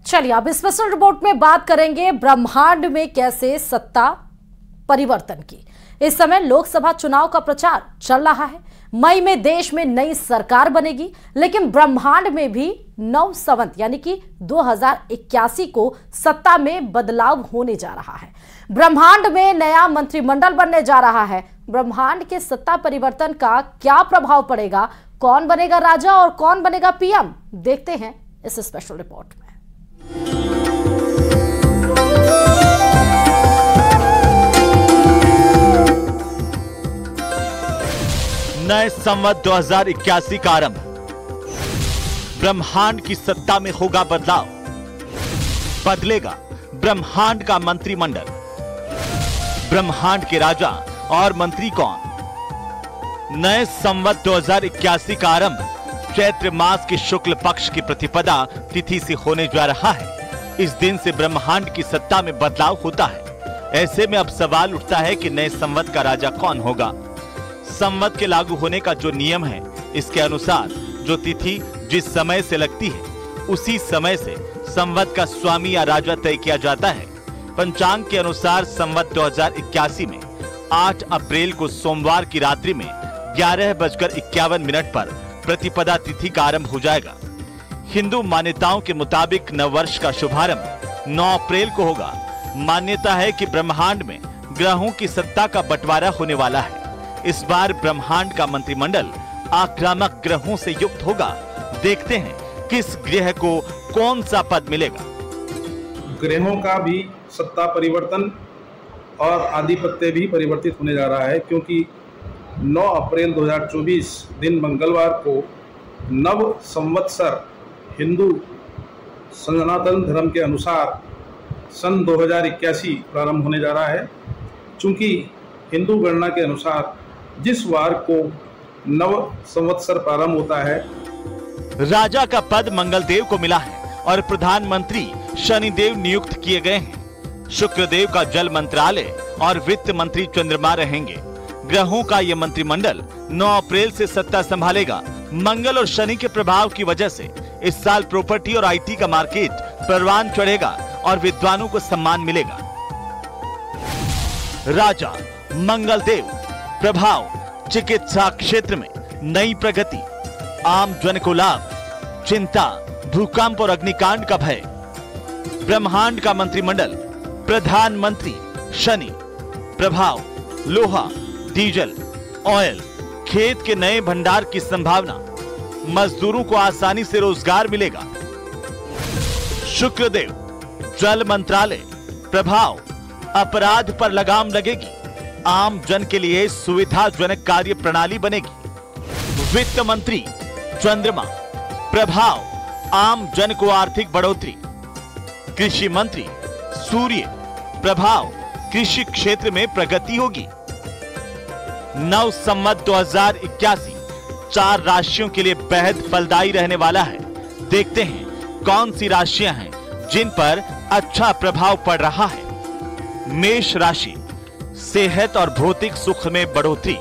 चलिए अब special report में बात करेंगे ब्रह्मांड में कैसे सत्ता परिवर्तन की। इस समय लोकसभा चुनाव का प्रचार चल रहा है। मई में देश में नई सरकार बनेगी, लेकिन ब्रह्मांड में भी नव संवत यानी कि 2081 को सत्ता में बदलाव होने जा रहा है। ब्रह्मांड में नया मंत्रिमंडल बनने जा रहा है। ब्रह्मांड के सत्ता परिवर्तन का क्या प्रभाव पड़ेगा, कौन बनेगा राजा और कौन बनेगा पीएम, देखते हैं इस स्पेशल रिपोर्ट में। नए संवत 2081 का आरंभ। ब्रह्मांड की सत्ता में होगा बदलाव, बदलेगा ब्रह्मांड का मंत्रिमंडल। ब्रह्मांड के राजा और मंत्री कौन? नए संवत 2081 का आरंभ चैत्र मास के शुक्ल पक्ष की प्रतिपदा तिथि से होने जा रहा है। इस दिन से ब्रह्मांड की सत्ता में बदलाव होता है। ऐसे में अब सवाल उठता है कि नए संवत का राजा कौन होगा। संवत के लागू होने का जो नियम है, इसके अनुसार जो तिथि जिस समय से लगती है, उसी समय से संवत का स्वामी या राजा तय किया जाता है। पंचांग के अनुसार संवत 2081 में 8 अप्रैल को सोमवार की रात्रि में 11:51 पर प्रतिपदा तिथि का आरंभ हो जाएगा। हिंदू मान्यताओं के मुताबिक नववर्ष का शुभारंभ 9 अप्रैल को होगा। मान्यता है कि ब्रह्मांड में ग्रहों की सत्ता का बंटवारा होने वाला है। इस बार ब्रह्मांड का मंत्रिमंडल आक्रामक ग्रहों से युक्त होगा। देखते हैं किस ग्रह को कौन सा पद मिलेगा। ग्रहों का भी सत्ता परिवर्तन और आधिपत्य भी परिवर्तित होने जा रहा है, क्योंकि 9 अप्रैल 2024 दिन मंगलवार को नव संवत्सर हिंदू सनातन धर्म के अनुसार सन 2081 प्रारंभ होने जा रहा है। चूंकि हिंदू गणना के अनुसार जिस वार को नव संवत्सर प्रारंभ होता है, राजा का पद मंगलदेव को मिला है और प्रधानमंत्री शनिदेव नियुक्त किए गए हैं। शुक्रदेव का जल मंत्रालय और वित्त मंत्री चंद्रमा रहेंगे। ग्रहों का यह मंत्रिमंडल 9 अप्रैल से सत्ता संभालेगा। मंगल और शनि के प्रभाव की वजह से इस साल प्रॉपर्टी और आईटी का मार्केट परवान चढ़ेगा और विद्वानों को सम्मान मिलेगा। राजा मंगलदेव प्रभाव, चिकित्सा क्षेत्र में नई प्रगति, आम जन को लाभ, चिंता, भूकंप और अग्निकांड का भय। ब्रह्मांड का मंत्रिमंडल, प्रधानमंत्री शनि प्रभाव, लोहा, डीजल, ऑयल, खेत के नए भंडार की संभावना, मजदूरों को आसानी से रोजगार मिलेगा। शुक्रदेव जल मंत्रालय प्रभाव, अपराध पर लगाम लगेगी, आम जन के लिए सुविधाजनक कार्य प्रणाली बनेगी। वित्त मंत्री चंद्रमा प्रभाव, आम जन को आर्थिक बढ़ोतरी। कृषि मंत्री सूर्य प्रभाव, कृषि क्षेत्र में प्रगति होगी। नव संवत 2081 4 राशियों के लिए बेहद फलदायी रहने वाला है। देखते हैं कौन सी राशियां हैं जिन पर अच्छा प्रभाव पड़ रहा है। मेष राशि, सेहत और भौतिक सुख में बढ़ोतरी,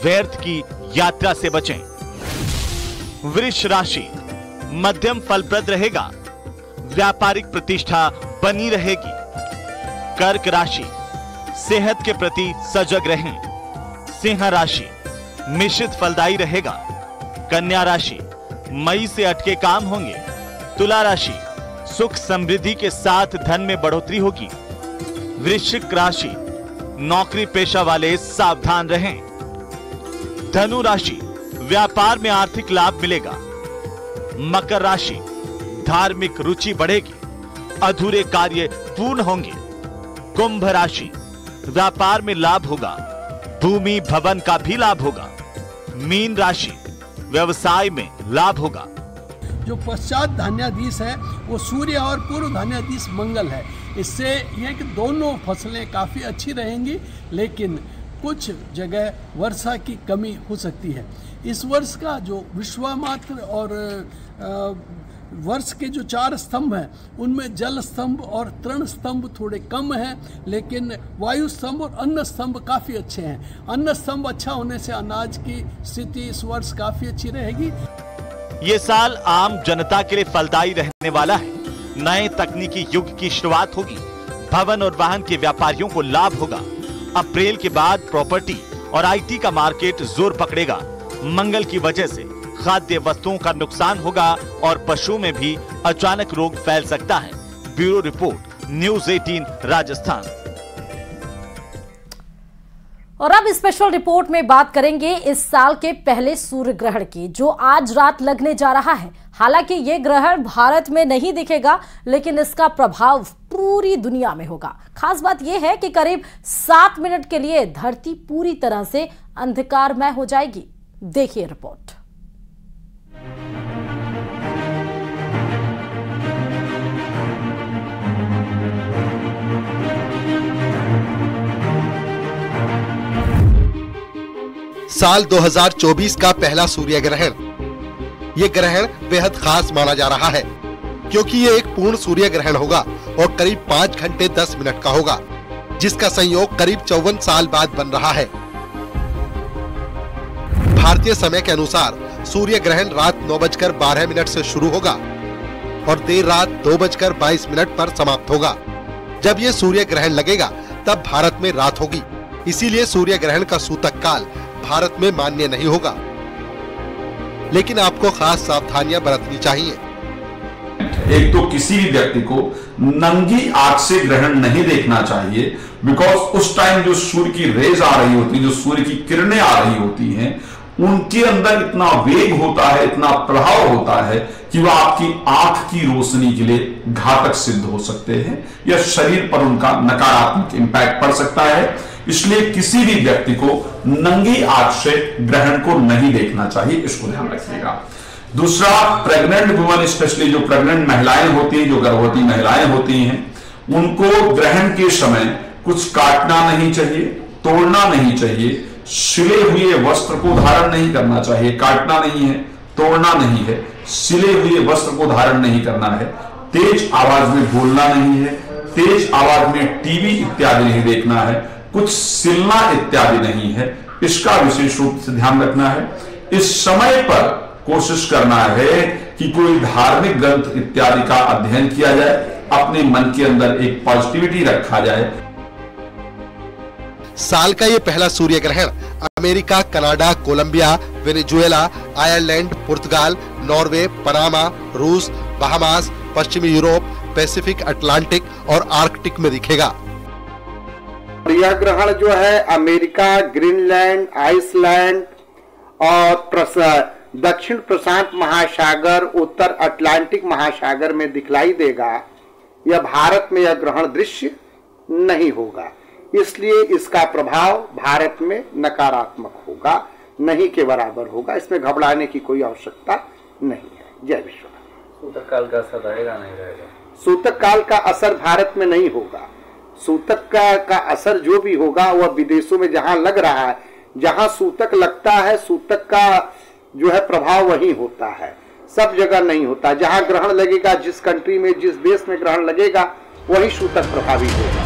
व्यर्थ की यात्रा से बचें। वृष राशि, मध्यम फलप्रद रहेगा, व्यापारिक प्रतिष्ठा बनी रहेगी। कर्क राशि, सेहत के प्रति सजग रहें। सिंह राशि, मिश्रित फलदायी रहेगा। कन्या राशि, मई से अटके काम होंगे। तुला राशि, सुख समृद्धि के साथ धन में बढ़ोतरी होगी। वृश्चिक राशि, नौकरी पेशा वाले सावधान रहें। धनु राशि, व्यापार में आर्थिक लाभ मिलेगा। मकर राशि, धार्मिक रुचि बढ़ेगी, अधूरे कार्य पूर्ण होंगे। कुंभ राशि, व्यापार में लाभ होगा, भूमि भवन का भी लाभ होगा। मीन राशि, व्यवसाय में लाभ होगा। जो पश्चात धान्याधीश है वो सूर्य और पूर्व धान्याधीश मंगल है। इससे यह कि दोनों फसलें काफ़ी अच्छी रहेंगी, लेकिन कुछ जगह वर्षा की कमी हो सकती है। इस वर्ष का जो विश्वामात्र और वर्ष के जो 4 स्तंभ हैं, उनमें जल स्तंभ और तृण स्तंभ थोड़े कम हैं, लेकिन वायु स्तंभ और अन्न स्तंभ काफ़ी अच्छे हैं। अन्न स्तंभ अच्छा होने से अनाज की स्थिति इस वर्ष काफ़ी अच्छी रहेगी। ये साल आम जनता के लिए फलदायी रहने वाला है। नए तकनीकी युग की शुरुआत होगी। भवन और वाहन के व्यापारियों को लाभ होगा। अप्रैल के बाद प्रॉपर्टी और आईटी का मार्केट जोर पकड़ेगा। मंगल की वजह से खाद्य वस्तुओं का नुकसान होगा और पशुओं में भी अचानक रोग फैल सकता है। Bureau report, news 18 Rajasthan. और अब स्पेशल रिपोर्ट में बात करेंगे इस साल के पहले सूर्य ग्रहण की, जो आज रात लगने जा रहा है। हालांकि ये ग्रहण भारत में नहीं दिखेगा, लेकिन इसका प्रभाव पूरी दुनिया में होगा। खास बात यह है कि करीब 7 मिनट के लिए धरती पूरी तरह से अंधकारमय हो जाएगी। देखिए रिपोर्ट। साल 2024 का पहला सूर्य ग्रहण। ये ग्रहण बेहद खास माना जा रहा है क्योंकि ये एक पूर्ण सूर्य ग्रहण होगा और करीब 5 घंटे 10 मिनट का होगा, जिसका संयोग करीब 54 साल बाद बन रहा है। भारतीय समय के अनुसार सूर्य ग्रहण रात 9:12 से शुरू होगा और देर रात 2:22 पर समाप्त होगा। जब ये सूर्य ग्रहण लगेगा तब भारत में रात होगी, इसीलिए सूर्य ग्रहण का सूतक काल भारत में मान्य नहीं होगा। लेकिन आपको खास सावधानियां बरतनी चाहिए। एक तो किसी भी व्यक्ति को नंगी आंख से ग्रहण नहीं देखना चाहिए, बिकॉज उस टाइम जो सूर्य की रेज आ रही होती है, जो सूर्य की किरणें आ रही होती हैं, उनके अंदर इतना वेग होता है, इतना प्रभाव होता है कि वह आपकी आंख की रोशनी के लिए घातक सिद्ध हो सकते हैं या शरीर पर उनका नकारात्मक इंपैक्ट पड़ सकता है। इसलिए किसी भी व्यक्ति को नंगी आंख से ग्रहण को नहीं देखना चाहिए, इसको ध्यान रखिएगा। दूसरा, प्रेग्नेंट वुमन, स्पेशली जो प्रेग्नेंट महिलाएं होती हैं, जो गर्भवती महिलाएं होती हैं, उनको ग्रहण के समय कुछ काटना नहीं चाहिए, तोड़ना नहीं चाहिए, सिले हुए वस्त्र को धारण नहीं करना चाहिए। काटना नहीं है, तोड़ना नहीं है, सिले हुए वस्त्र को धारण नहीं करना है, तेज आवाज में बोलना नहीं है, तेज आवाज में टीवी इत्यादि नहीं देखना है, कुछ सिलना इत्यादि नहीं है। इसका विशेष रूप से ध्यान रखना है। इस समय पर कोशिश करना है कि कोई धार्मिक ग्रंथ इत्यादि का अध्ययन किया जाए, अपने मन के अंदर एक पॉजिटिविटी रखा जाए। साल का ये पहला सूर्य ग्रहण America, Canada, Colombia, Venezuela, Ireland, पुर्तगाल, नॉर्वे, पनामा, रूस, बहामास, पश्चिमी यूरोप, पैसिफिक, अटलांटिक और आर्कटिक में दिखेगा। यह ग्रहण जो है अमेरिका, ग्रीनलैंड, आइसलैंड और दक्षिण प्रशांत महासागर, उत्तर अटलांटिक महासागर में दिखलाई देगा। यह भारत में यह ग्रहण दृश्य नहीं होगा, इसलिए इसका प्रभाव भारत में नकारात्मक होगा, नहीं के बराबर होगा। इसमें घबराने की कोई आवश्यकता नहीं है। जय विश्वनाथ। सूतक काल का असर रहेगा नहीं रहेगा? सूतक काल का असर भारत में नहीं होगा। सूतक का असर जो भी होगा वह विदेशों में जहां लग रहा है, जहां सूतक लगता है, सूतक का जो है प्रभाव वहीं होता है, सब जगह नहीं होता। जहां ग्रहण लगेगा, जिस कंट्री में, जिस देश में ग्रहण लगेगा, वही सूतक प्रभावित होगा।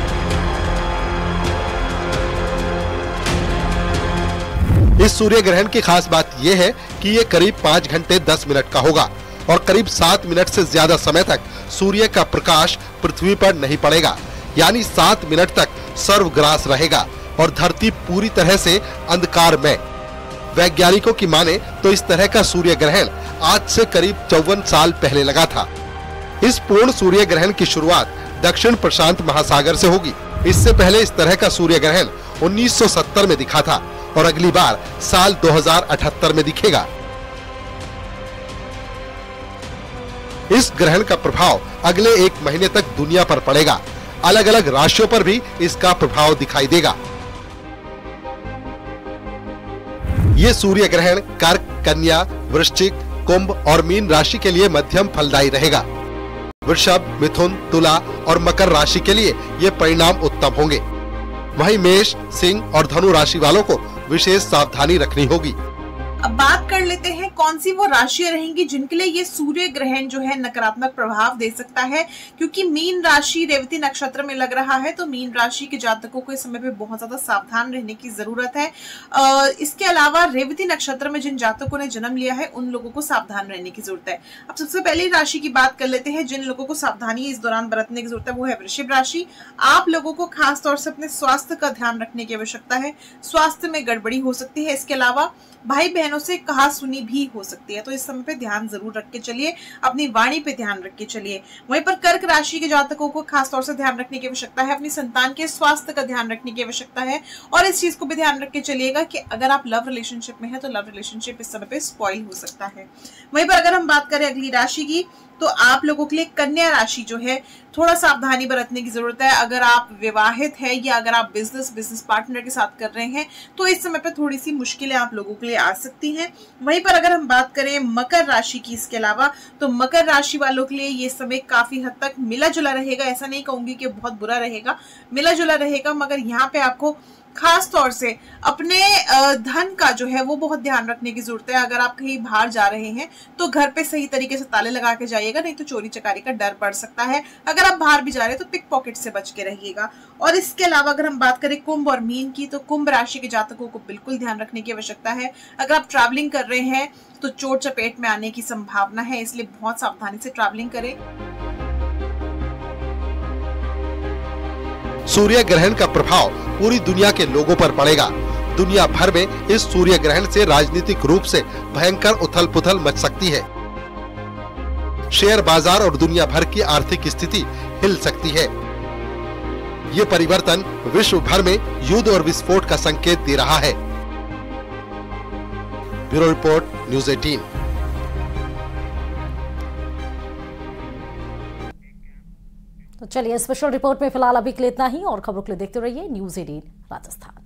इस सूर्य ग्रहण की खास बात यह है कि ये करीब 5 घंटे 10 मिनट का होगा और करीब 7 मिनट से ज्यादा समय तक सूर्य का प्रकाश पृथ्वी पर नहीं पड़ेगा, यानी 7 मिनट तक सर्वग्रास रहेगा और धरती पूरी तरह से अंधकार में। वैज्ञानिकों की माने तो इस तरह का सूर्य ग्रहण आज से करीब 54 साल पहले लगा था। इस पूर्ण सूर्य ग्रहण की शुरुआत दक्षिण प्रशांत महासागर से होगी। इससे पहले इस तरह का सूर्य ग्रहण 1970 में दिखा था और अगली बार साल 2078 में दिखेगा। इस ग्रहण का प्रभाव अगले 1 महीने तक दुनिया पर पड़ेगा। अलग अलग राशियों पर भी इसका प्रभाव दिखाई देगा। ये सूर्य ग्रहण कर्क, कन्या, वृश्चिक, कुंभ और मीन राशि के लिए मध्यम फलदायी रहेगा। वृषभ, मिथुन, तुला और मकर राशि के लिए ये परिणाम उत्तम होंगे। वहीं मेष, सिंह और धनु राशि वालों को विशेष सावधानी रखनी होगी। अब बात कर लेते हैं कौन सी वो राशियां रहेंगी जिनके लिए ये सूर्य ग्रहण जो है नकारात्मक प्रभाव दे सकता है, क्योंकि मीन राशि रेवती नक्षत्र में लग रहा है, तो मीन राशि के जातकों को इस समय पे बहुत ज्यादा सावधान रहने की जरूरत है। इसके अलावा रेवती नक्षत्र में जिन जातकों ने जन्म लिया है उन लोगों को सावधान रहने की जरूरत है। अब सबसे पहली राशि की बात कर लेते हैं जिन लोगों को सावधानी इस दौरान बरतने की जरूरत है, वो है वृश्चिक राशि। आप लोगों को खास तौर से अपने स्वास्थ्य का ध्यान रखने की आवश्यकता है, स्वास्थ्य में गड़बड़ी हो सकती है। इसके अलावा भाई बहनों से कहा सुनी भी हो सकती है, तो इस समय पे ध्यान जरूर रख के चलिए, अपनी वाणी पे ध्यान रख के चलिए। वहीं पर कर्क राशि के जातकों को खास तौर से ध्यान रखने की आवश्यकता है, अपनी संतान के स्वास्थ्य का ध्यान रखने की आवश्यकता है, और इस चीज को भी ध्यान रख के चलिएगा कि अगर आप लव रिलेशनशिप में है तो लव रिलेशनशिप इस समय पे स्पॉइल हो सकता है। वहीं पर अगर हम बात करें अगली राशि की, तो आप लोगों के लिए कन्या राशि जो है थोड़ा सावधानी बरतने की जरूरत है। अगर आप विवाहित है या अगर आप बिजनेस पार्टनर के साथ कर रहे हैं तो इस समय पर थोड़ी सी मुश्किलें आप लोगों के लिए आ सकती हैं। वहीं पर अगर हम बात करें मकर राशि की, इसके अलावा तो मकर राशि वालों के लिए ये समय काफी हद तक मिला जुला रहेगा। ऐसा नहीं कहूंगी कि बहुत बुरा रहेगा, मिला जुला रहेगा, मगर यहाँ पे आपको खास तौर से अपने धन का जो है वो बहुत ध्यान रखने की जरूरत है। अगर आप कहीं बाहर जा रहे हैं तो घर पे सही तरीके से ताले लगा के जाइएगा, नहीं तो चोरी चकारी का डर बढ़ सकता है। अगर आप बाहर भी जा रहे हैं तो पिक पॉकेट से बच के रहिएगा। और इसके अलावा अगर हम बात करें कुंभ और मीन की, तो कुंभ राशि के जातकों को बिल्कुल ध्यान रखने की आवश्यकता है। अगर आप ट्रैवलिंग कर रहे हैं तो चोट चपेट में आने की संभावना है, इसलिए बहुत सावधानी से ट्रैवलिंग करें। सूर्य ग्रहण का प्रभाव पूरी दुनिया के लोगों पर पड़ेगा। दुनिया भर में इस सूर्य ग्रहण से राजनीतिक रूप से भयंकर उथल-पुथल मच सकती है। शेयर बाजार और दुनिया भर की आर्थिक स्थिति हिल सकती है। ये परिवर्तन विश्व भर में युद्ध और विस्फोट का संकेत दे रहा है। Bureau report, news 18। तो चलिए स्पेशल रिपोर्ट में फिलहाल अभी के लिए इतना ही, और खबरों के लिए देखते रहिए न्यूज़ 18 राजस्थान।